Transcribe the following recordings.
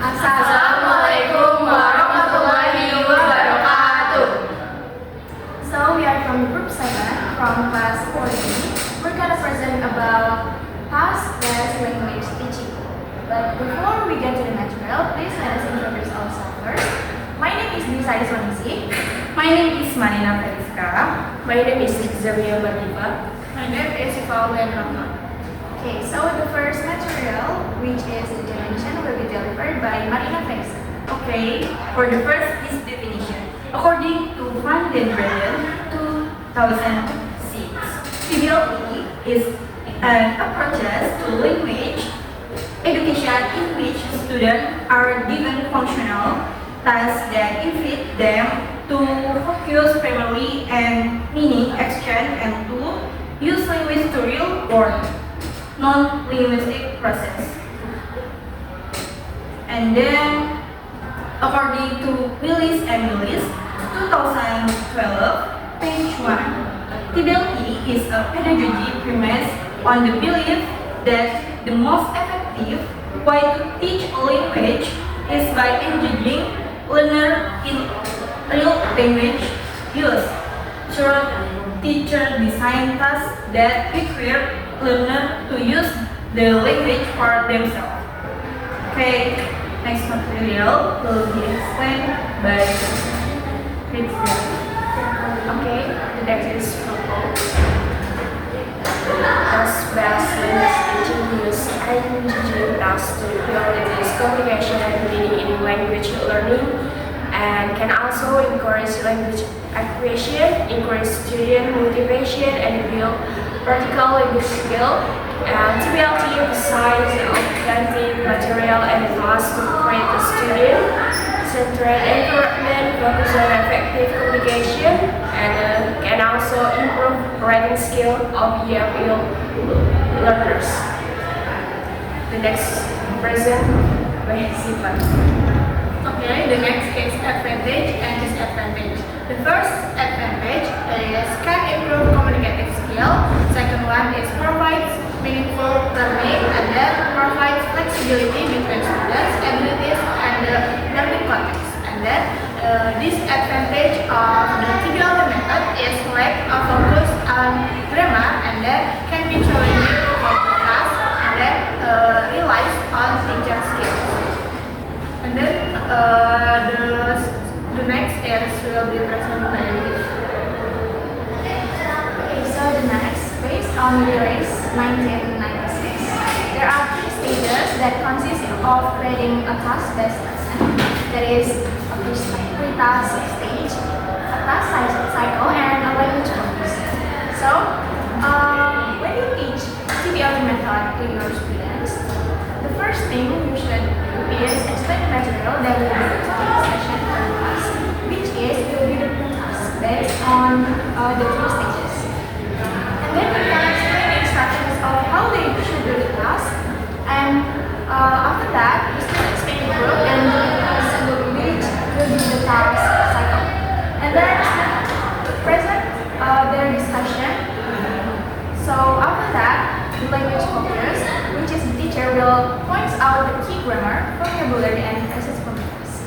Assalamualaikum warahmatullahi wabarakatuh. So we are from group 7 from class 4. We're gonna present about past tense language teaching. But before we get to the material, please let us introduce ourselves first. My name is Nisa Iswanisi. My name is Manina Feriska. My name is Xavier Badiva. My name is Pauline Rahman. Okay, so the first material, which is the definition, will be delivered by Marina Feriska. Okay, for the first is definition. According to Van den Branden 2006, PBLE is an approach to language education in which students are given functional tasks that invite them to focus primarily and meaning exchange and to use language to real world non-linguistic process. And then, according to Willis and Willis, 2012, page 1, TBLE is a pedagogy premise on the belief that the most effective way to teach a language is by engaging learner in real language use through teacher-designed tasks that require learner to use the language for themselves. Okay, next material will be explained by Rizky. Okay, the next is proposed. Task-based language teaching use engaging tasks to build communication and meaning in language learning, and can also encourage language acquisition, increase student motivation, and build practical language skill. TBLE emphasizes authentic material and tasks to create a student-centered environment, focus on effective communication, and can also improve writing skill of young learners. The next present by Sivan. Okay, the next is advantage and disadvantage. The first advantage is can improve communicative skill. Second one is provides meaningful learning, and then provides flexibility between students' abilities and the learning context. And then disadvantage of the TBLE method is lack of focus on grammar, and then can be challenging for the class, and then relies on teacher skills. And then the next is will be presented by English. Okay, so the next, based on the race 1996, there are 3 stages that consist of creating a task-based lesson. That is a pre-task stage, a task cycle, and a language focus. So, when you teach TBLE method to your students, the first thing you should do is explain the material that will be the session for the class, which is will be the pre-task based on the 3 stages. And then you can explain the instructions of how they should do the task, and after that, the students make a group and which will be the task cycle. And then present their discussion. So after that, the language focus, which is the teacher will point out the key grammar, vocabulary, and phrases from the class.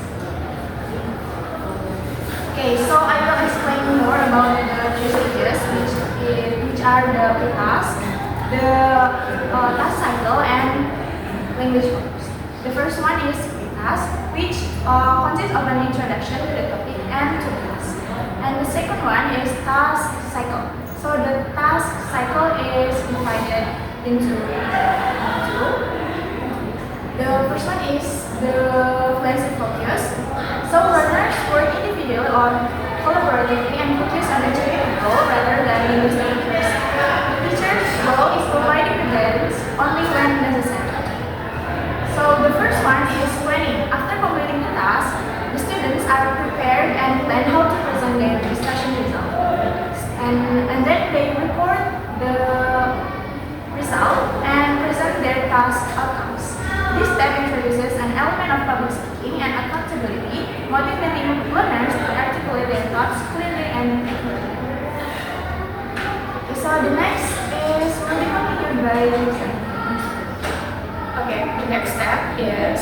Okay, so I will explain more about the 3 stages, which are the pre-task, the task cycle, and language focus. The first one is pre-task, which consists of an introduction to the topic and to the task. And the second one is task cycle. So the task cycle is divided into 2. The first one is the fluency focus. So learners work individually or collaboratively and focus on achieving a goal rather than linguistic accuracy. The teacher's goal is providing the guidance only when necessary. So the first one is planning. After completing the task, the students are prepared and plan how to present their discussion result. And then they report the result and present their task outcomes. This step introduces an element of public speaking and accountability, motivating learners to articulate their thoughts clearly and accurately. So the next is will be continued by Lisa. Okay, the next step is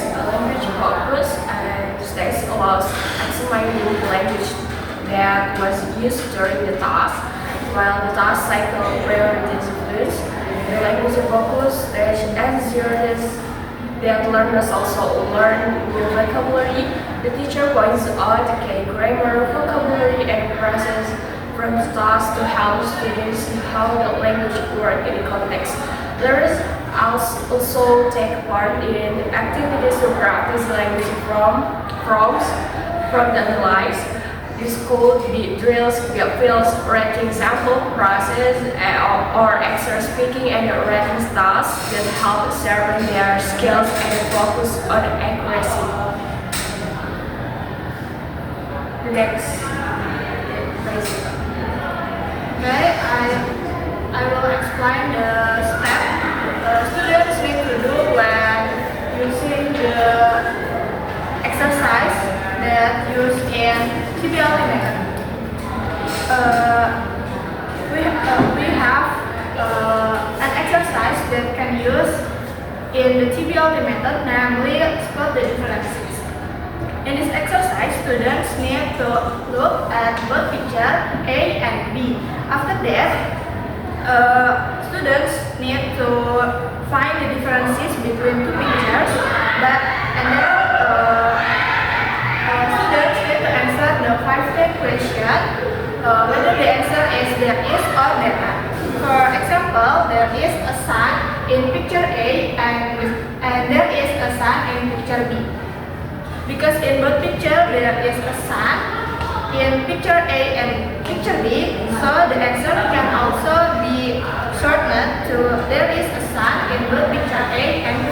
determining the language that was used during the task, while the task cycle prioritizes the language focus that ensures that learners also learn new vocabulary. The teacher points out key grammar, vocabulary, and phrases from the task to help students see how the language works in context. Learners also take part in activities to practice language from the analyze. This could be drills, fields, writing sample process, or extra speaking and writing tasks that help sharpen their skills and focus on accuracy. The next basic. Okay, I will explain the step students need to do when using the exercise that used in TBL method. We have an exercise that can use in the TBL method, namely spot the differences. In this exercise, students need to look at both picture A and B. After that, students need to find the differences between two pictures, and then students need to answer the 5-10 question, whether the answer is there is or there not. For example, there is a sun in picture A and there is a sun in picture B. Because in both picture there is a sun in picture A and picture B, so the answer can also be shortened to there is a sun in both picture A and